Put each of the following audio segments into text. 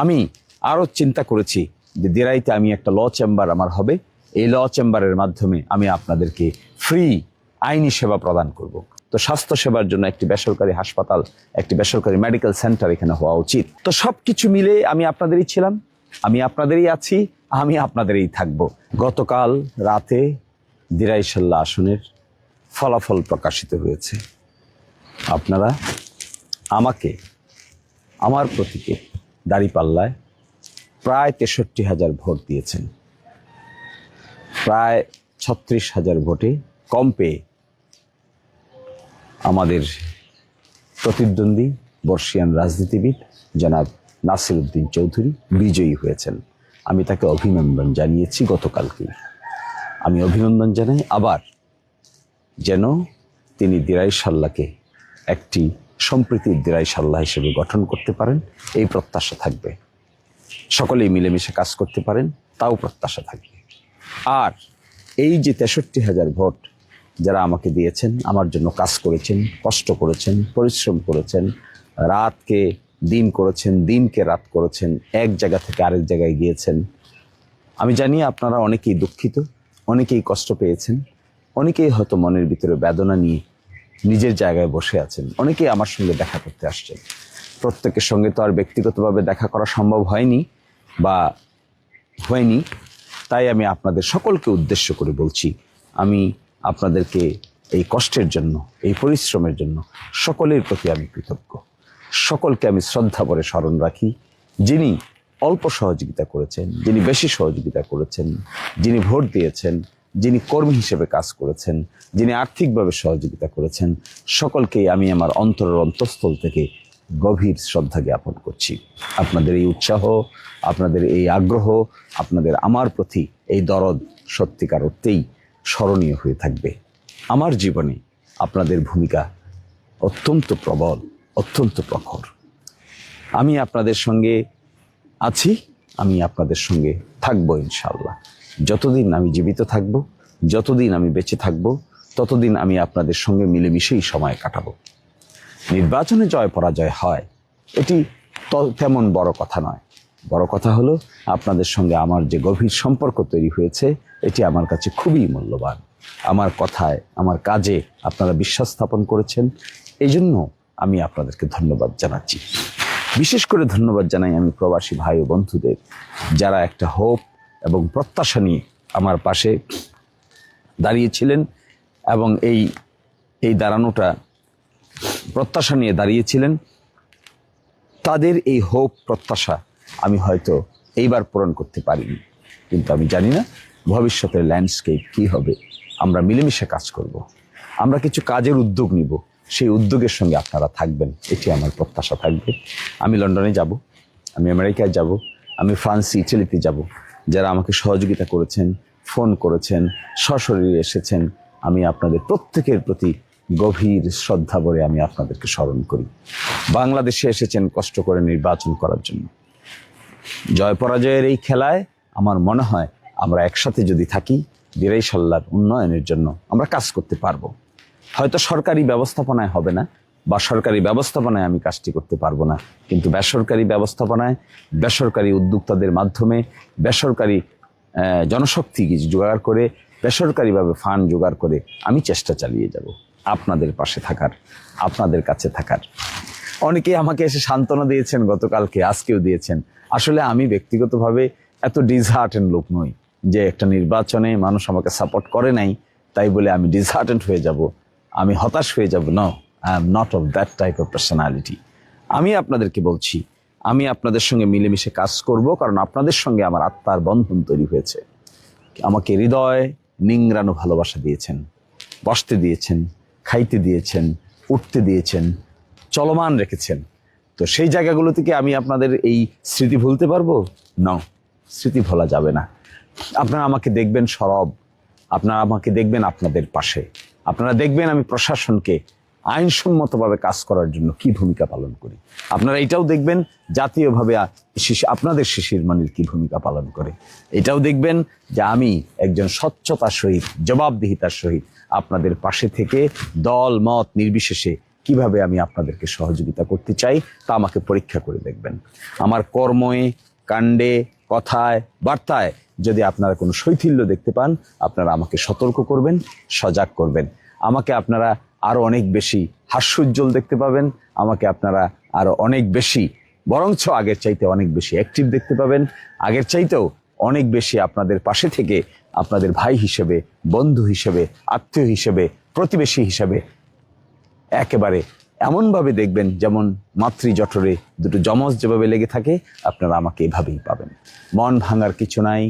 আমি আরও চিন্তা করেছি যে দিরাইতে আমি একটা ল চেম্বার আমার হবে। এই ল চেম্বারের মাধ্যমে আমি আপনাদেরকে ফ্রি আইনি সেবা প্রদান করব। তো স্বাস্থ্য সেবার জন্য একটি বেসরকারি হাসপাতাল, একটি বেসরকারি মেডিকেল সেন্টার এখানে হওয়া উচিত। তো সব কিছু মিলে আমি আপনাদেরই ছিলাম, আমি আপনাদেরই আছি, আমি আপনাদেরই থাকব। গতকাল রাতে দিরাইশাল্লাহ আসনের ফলাফল প্রকাশিত হয়েছে। আপনারা আমাকে, আমার প্রতীকে দাঁড়িপাল্লায় প্রায় 63,000 ভোট দিয়েছেন। প্রায় 36,000 ভোটে কম পেয়ে আমাদের প্রতিদ্বন্দ্বী বর্ষিয়ান রাজনীতিবিদ জনাব নাসির উদ্দিন চৌধুরী বিজয়ী হয়েছেন। আমি তাকে অভিনন্দন জানিয়েছি গতকালকে। আমি অভিনন্দন জানাই আবার, যেন তিনি দিরাইশাল্লাহকে একটি সম্প্রীতির দিরাইশাল্লাহ হিসেবে গঠন করতে পারেন, এই প্রত্যাশা থাকবে। সকলেই মিলেমিশে কাজ করতে পারেন, তাও প্রত্যাশা থাকবে। আর এই যে 63,000 ভোট যারা আমাকে দিয়েছেন, আমার জন্য কাজ করেছেন, কষ্ট করেছেন, পরিশ্রম করেছেন, রাতকে দিন করেছেন, দিনকে রাত করেছেন, এক জায়গা থেকে আরেক জায়গায় গিয়েছেন। আমি জানি আপনারা অনেকেই দুঃখিত, অনেকেই কষ্ট পেয়েছেন, অনেকেই হয়তো মনের ভিতরে বেদনা নিয়ে নিজের জায়গায় বসে আছেন, অনেকেই আমার সঙ্গে দেখা করতে আসছেন। প্রত্যেকের সঙ্গে তো আর ব্যক্তিগতভাবে দেখা করা সম্ভব হয়নি। তাই আমি আপনাদের সকলকে উদ্দেশ্য করে বলছি, আমি আপনাদেরকে এই কষ্টের জন্য, এই পরিশ্রমের জন্য সকলের প্রতি আমি কৃতজ্ঞ। সকলকে আমি শ্রদ্ধা ভরে স্মরণ রাখি। যিনি অল্প সহযোগিতা করেছেন, যিনি বেশি সহযোগিতা করেছেন, যিনি ভোট দিয়েছেন, যিনি কর্মী হিসেবে কাজ করেছেন, যিনি আর্থিকভাবে সহযোগিতা করেছেন, সকলকেই আমি আমার অন্তরের অন্তঃস্থল থেকে গভীর শ্রদ্ধা জ্ঞাপন করছি। আপনাদের এই উৎসাহ, আপনাদের এই আগ্রহ, আপনাদের আমার প্রতি এই দরদ সত্যিকার অর্থেই স্মরণীয় হয়ে থাকবে। আমার জীবনে আপনাদের ভূমিকা অত্যন্ত প্রবল, অত্যন্ত প্রখর। আমি আপনাদের সঙ্গে আছি, আমি আপনাদের সঙ্গে থাকবো ইনশাআল্লাহ। যতদিন আমি জীবিত থাকব, যতদিন আমি বেঁচে থাকব, ততদিন আমি আপনাদের সঙ্গে মিলেমিশেই সময় কাটাবো। নির্বাচনে জয় পরাজয় হয়, এটি তেমন বড় কথা নয়। বড় কথা হলো আপনাদের সঙ্গে আমার যে গভীর সম্পর্ক তৈরি হয়েছে, এটি আমার কাছে খুবই মূল্যবান। আমার কথায়, আমার কাজে আপনারা বিশ্বাস স্থাপন করেছেন, এই জন্য আমি আপনাদেরকে ধন্যবাদ জানাচ্ছি। বিশেষ করে ধন্যবাদ জানাই আমি প্রবাসী ভাই ও বন্ধুদের, যারা একটা হোপ এবং প্রত্যাশা নিয়ে আমার পাশে দাঁড়িয়েছিলেন এবং এই দাঁড়ানোটা প্রত্যাশা নিয়ে দাঁড়িয়েছিলেন। তাদের এই হোপ, প্রত্যাশা আমি হয়তো এইবার পূরণ করতে পারিনি, কিন্তু আমি জানি না ভবিষ্যতের ল্যান্ডস্কেপ কী হবে। আমরা মিলেমিশে কাজ করব, আমরা কিছু কাজের উদ্যোগ নিব, সেই উদ্যোগের সঙ্গে আপনারা থাকবেন, এটি আমার প্রত্যাশা থাকবে। আমি লন্ডনে যাব, আমি আমেরিকায় যাব, আমি ফ্রান্স, ইটালিতে যাব। যারা আমাকে সহযোগিতা করেছেন, ফোন করেছেন, সশরীরে এসেছেন, আমি আপনাদের প্রত্যেকের প্রতি গভীর শ্রদ্ধা ভরে আমি আপনাদেরকে স্মরণ করি। বাংলাদেশে এসেছেন কষ্ট করে নির্বাচন করার জন্য। জয় পরাজয়ের এই খেলায় আমার মনে হয় আমরা একসাথে যদি থাকি, দিরাইশাল্লাহর উন্নয়নের জন্য আমরা কাজ করতে পারবো। হয়তো সরকারি ব্যবস্থাপনায় হবে না, বা সরকারি ব্যবস্থাপনায় আমি কাজটি করতে পারবো না, কিন্তু বেসরকারি ব্যবস্থাপনায়, বেসরকারি উদ্যোক্তাদের মাধ্যমে, বেসরকারি জনশক্তি জোগাড় করে, বেসরকারিভাবে ফান্ড জোগাড় করে আমি চেষ্টা চালিয়ে যাব আপনাদের পাশে থাকার, আপনাদের কাছে থাকার। অনেকেই আমাকে এসে সান্ত্বনা দিয়েছেন গতকালকে, আজকেও দিয়েছেন। আসলে আমি ব্যক্তিগতভাবে এত ডিসহার্টেন্ড লোক নই যে একটা নির্বাচনে মানুষ আমাকে সাপোর্ট করে নাই তাই বলে আমি ডিসহার্টেন্ড হয়ে যাব, আমি হতাশ হয়ে যাব। No, I am not of that type of personality. আমি আপনাদেরকে বলছি, আমি আপনাদের সঙ্গে মিলেমিশে কাজ করব, কারণ আপনাদের সঙ্গে আমার আত্মার বন্ধন তৈরি হয়েছে। আমাকে হৃদয় নিংড়ানো ভালোবাসা দিয়েছেন, বসতে দিয়েছেন, খাইতে দিয়েছেন, উঠতে দিয়েছেন, চলমান রেখেছেন। তো সেই জায়গাগুলো থেকে আমি আপনাদের এই স্মৃতি ভুলতে পারবো? না, স্মৃতি ভোলা যাবে না। আপনারা আমাকে দেখবেন সরব, আপনারা আমাকে দেখবেন আপনাদের পাশে, আপনারা দেখবেন আমি প্রশাসনকে আইনসম্মতভাবে কাজ করার জন্য কি ভূমিকা পালন করি। আপনারা এটাও দেখবেন জাতীয়ভাবে আপনাদের শিশির মনির কি ভূমিকা পালন করে। এটাও দেখবেন যে আমি একজন স্বচ্ছতার সহিত, জবাবদিহিতার সহিত আপনাদের পাশে থেকে দল মত নির্বিশেষে কিভাবে আমি আপনাদেরকে সহযোগিতা করতে চাই তা আমাকে পরীক্ষা করে দেখবেন। আমার কর্মে, কাণ্ডে, কথায়, বার্তায় যদি আপনারা কোনো শৈথিল্য দেখতে পান, আপনারা আমাকে সতর্ক করবেন, সজাগ করবেন। আমাকে আপনারা আরো অনেক বেশি হাস্যোজ্জ্বল দেখতে পাবেন, আমাকে আপনারা আরো অনেক বেশি, বরঞ্চ আগের চাইতে অনেক বেশি অ্যাক্টিভ দেখতে পাবেন, আগের চাইতেও অনেক বেশি আপনাদের পাশে থেকে আপনাদের ভাই হিসেবে, বন্ধু হিসেবে, আত্মীয় হিসেবে, প্রতিবেশী হিসেবে একেবারে এমনভাবে দেখবেন যেমন মাতৃজঠরে দুটো যমজ যেভাবে লেগে থাকে, আপনারা আমাকে এভাবেই পাবেন। মন ভাঙার কিছু নাই,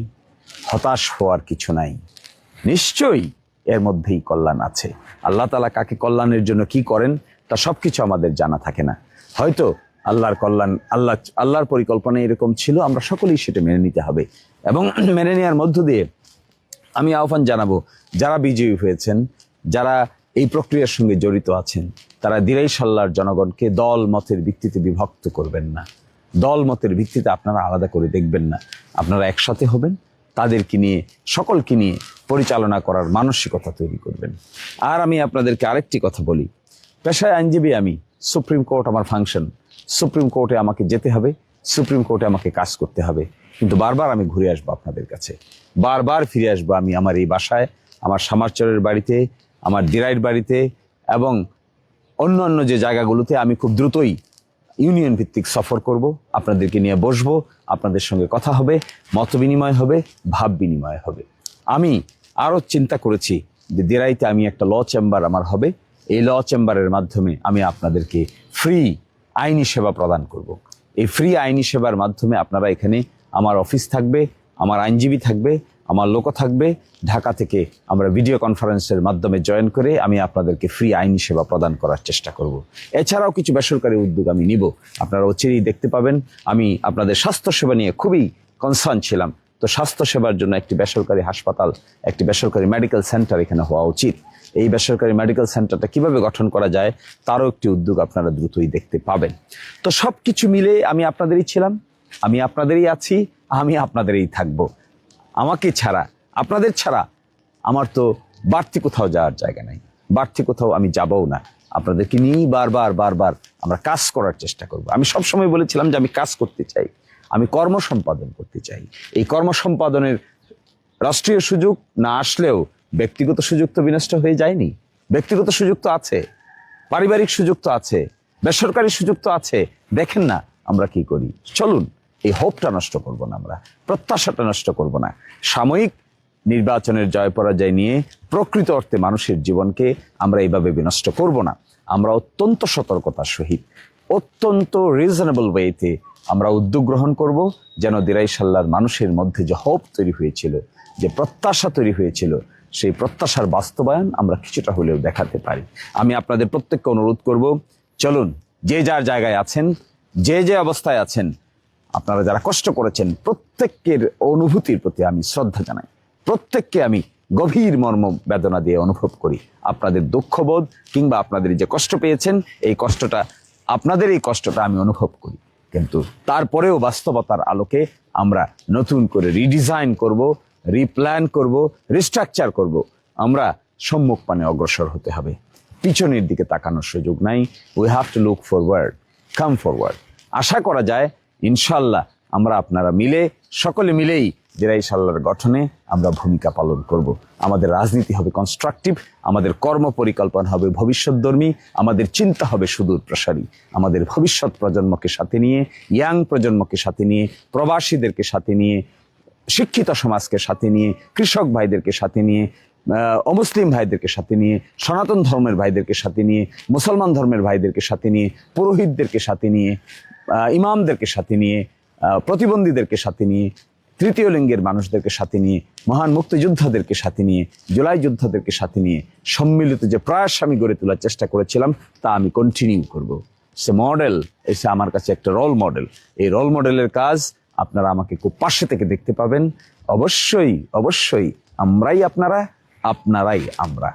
হতাশ হওয়ার কিছু নাই, নিশ্চয়ই এর মধ্যেই কল্যাণ আছে। আল্লাহ তাআলা কাকে কল্যাণের জন্য কি করেন তা সবকিছু আমাদের জানা থাকে না। হয়তো আল্লাহর কল্যাণ, আল্লাহর পরিকল্পনা এরকম ছিল, আমরা সকলেই সেটা মেনে নিতে হবে। এবং মেনে নেওয়ার মধ্য দিয়ে আমি আহ্বান জানাবো, যারা বিজয়ী হয়েছেন, যারা এই প্রক্রিয়ার সঙ্গে জড়িত আছেন, তারা দিরাইশাল্লাহর জনগণকে দল মতের ভিত্তিতে বিভক্ত করবেন না, দল মতের ভিত্তিতে আপনারা আলাদা করে দেখবেন না। আপনারা একসাথে হবেন, তাদেরকে নিয়ে, সকলকে নিয়ে পরিচালনা করার মানসিকতা তৈরি করবেন। আর আমি আপনাদেরকে আরেকটি কথা বলি, পেশায় আইনজীবী আমি, সুপ্রিম কোর্ট আমার ফাংশন, সুপ্রিম কোর্টে আমাকে যেতে হবে, সুপ্রিম কোর্টে আমাকে কাজ করতে হবে, কিন্তু বারবার আমি ঘুরে আসবো আপনাদের কাছে, বারবার ফিরে আসবো আমি আমার এই বাসায়, আমার সামারচরের বাড়িতে, আমার দিরাইয়ের বাড়িতে এবং অন্য অন্য যে জায়গাগুলোতে আমি খুব দ্রুতই ইউনিয়ন ভিত্তিক সফর করব, আপনাদেরকে নিয়ে বসবো, আপনাদের সঙ্গে কথা হবে, মত বিনিময় হবে, ভাব বিনিময় হবে। আমি আরও চিন্তা করেছি যে দিরাইতে আমি একটা ল চেম্বার আমার হবে, এই ল চেম্বারের মাধ্যমে আমি আপনাদেরকে ফ্রি আইনি সেবা প্রদান করব। এই ফ্রি আইনি সেবার মাধ্যমে আপনারা এখানে, আমার অফিস থাকবে, আমার আইনজীবী থাকবে, আমার লোকও থাকবে, ঢাকা থেকে আমরা ভিডিও কনফারেন্সের মাধ্যমে জয়েন করে আমি আপনাদেরকে ফ্রি আইনি সেবা প্রদান করার চেষ্টা করব। এছাড়াও কিছু বেসরকারি উদ্যোগ আমি নিব, আপনারা অচিরেই দেখতে পাবেন। আমি আপনাদের স্বাস্থ্যসেবা নিয়ে খুবই কনসার্ন ছিলাম, তো স্বাস্থ্যসেবার জন্য একটি বেসরকারি হাসপাতাল, একটি বেসরকারি মেডিকেল সেন্টার এখানে হওয়া উচিত। এই বেসরকারি মেডিকেল সেন্টারটা কিভাবে গঠন করা যায় তারও একটি উদ্যোগ আপনারা দ্রুতই দেখতে পাবেন। তো সব কিছু মিলে আমি আপনাদেরই ছিলাম, আমি আপনাদেরই আছি, আমি আপনাদেরই থাকবো। আমাকে ছাড়া, আপনাদের ছাড়া আমার তো বাড়তি কোথাও যাওয়ার জায়গা নাই, বাড়তি কোথাও আমি যাবও না। আপনাদেরকে নিয়েই বারবার বারবার আমরা কাজ করার চেষ্টা করব। আমি সবসময় বলেছিলাম যে আমি কাজ করতে চাই, আমি কর্ম সম্পাদন করতে চাই। এই কর্ম সম্পাদনের রাষ্ট্রীয় সুযোগ না আসলেও ব্যক্তিগত সুযোগ তো বিনষ্ট হয়ে যায়নি, ব্যক্তিগত সুযোগ তো আছে, পারিবারিক সুযোগ তো আছে, বেসরকারি সুযোগ তো আছে। দেখেন না আমরা কি করি, চলুন এই হোপটা নষ্ট করব না, আমরা প্রত্যাশাটা নষ্ট করব না। সাময়িক নির্বাচনের জয় পরাজয় নিয়ে প্রকৃত অর্থে মানুষের জীবনকে আমরা এইভাবে বিনষ্ট করব না। আমরা অত্যন্ত সতর্কতার সহিত, অত্যন্ত রিজনেবল ওয়েতে আমরা উদ্যোগ গ্রহণ করব, যেন দিরাইশাল্লাহর মানুষের মধ্যে যে হোপ তৈরি হয়েছিল, যে প্রত্যাশা তৈরি হয়েছিল, সেই প্রত্যাশার বাস্তবায়ন আমরা কিছুটা হলেও দেখাতে পারি। আমি আপনাদের প্রত্যেককে অনুরোধ করব, চলুন যে যার জায়গায় আছেন, যে যে অবস্থায় আছেন, আপনারা যারা কষ্ট করেছেন, প্রত্যেকের অনুভূতির প্রতি আমি শ্রদ্ধা জানাই, প্রত্যেককে আমি গভীর মর্ম বেদনা দিয়ে অনুভব করি। আপনাদের দুঃখবোধ কিংবা আপনাদের যে কষ্ট পেয়েছেন, এই কষ্টটা, আপনাদের এই কষ্টটা আমি অনুভব করি, কিন্তু তারপরেও বাস্তবতার আলোকে আমরা নতুন করে রিডিজাইন করব, রিপ্ল্যান করব, রিস্ট্রাকচার করব। আমরা সম্মুখ পানে অগ্রসর হতে হবে, পিছনের দিকে তাকানোর সুযোগ নাই। We have to look forward, come forward. আশা করা যায় ইনশাল্লাহ আমরা আপনারা মিলে, সকলে মিলেই দিরাইশাল্লাহর গঠনে আমরা ভূমিকা পালন করব। আমাদের রাজনীতি হবে কনস্ট্রাকটিভ, আমাদের কর্ম পরিকল্পনা হবে ভবিষ্যৎধর্মী, আমাদের চিন্তা হবে সুদূর প্রসারী। আমাদের ভবিষ্যৎ প্রজন্মকে সাথে নিয়ে, ইয়াং প্রজন্মকে সাথে নিয়ে, প্রবাসীদেরকে সাথে নিয়ে, শিক্ষিত সমাজকে সাথে নিয়ে, কৃষক ভাইদেরকে সাথে নিয়ে, অমুসলিম ভাইদেরকে সাথে নিয়ে, সনাতন ধর্মের ভাইদেরকে সাথে নিয়ে, মুসলমান ধর্মের ভাইদেরকে সাথে নিয়ে, পুরোহিতদেরকে সাথে নিয়ে, ইমামদেরকে সাথে নিয়ে, প্রতিবন্ধীদেরকে সাথে নিয়ে, তৃতীয় লিঙ্গের মানুষদেরকে সাথে নিয়ে, মহান মুক্তিযোদ্ধাদেরকে সাথে নিয়ে, জুলাই যোদ্ধাদেরকে সাথে নিয়ে সম্মিলিত যে প্রয়াস আমি গড়ে তোলার চেষ্টা করেছিলাম, তা আমি কন্টিনিউ করব। সে মডেল এসে আমার কাছে একটা রোল মডেল। এই রোল মডেলের কাজ আপনারা আমাকে খুব পাশে থেকে দেখতে পাবেন। অবশ্যই অবশ্যই আমরাই আপনারা, আপনারাই আমরা।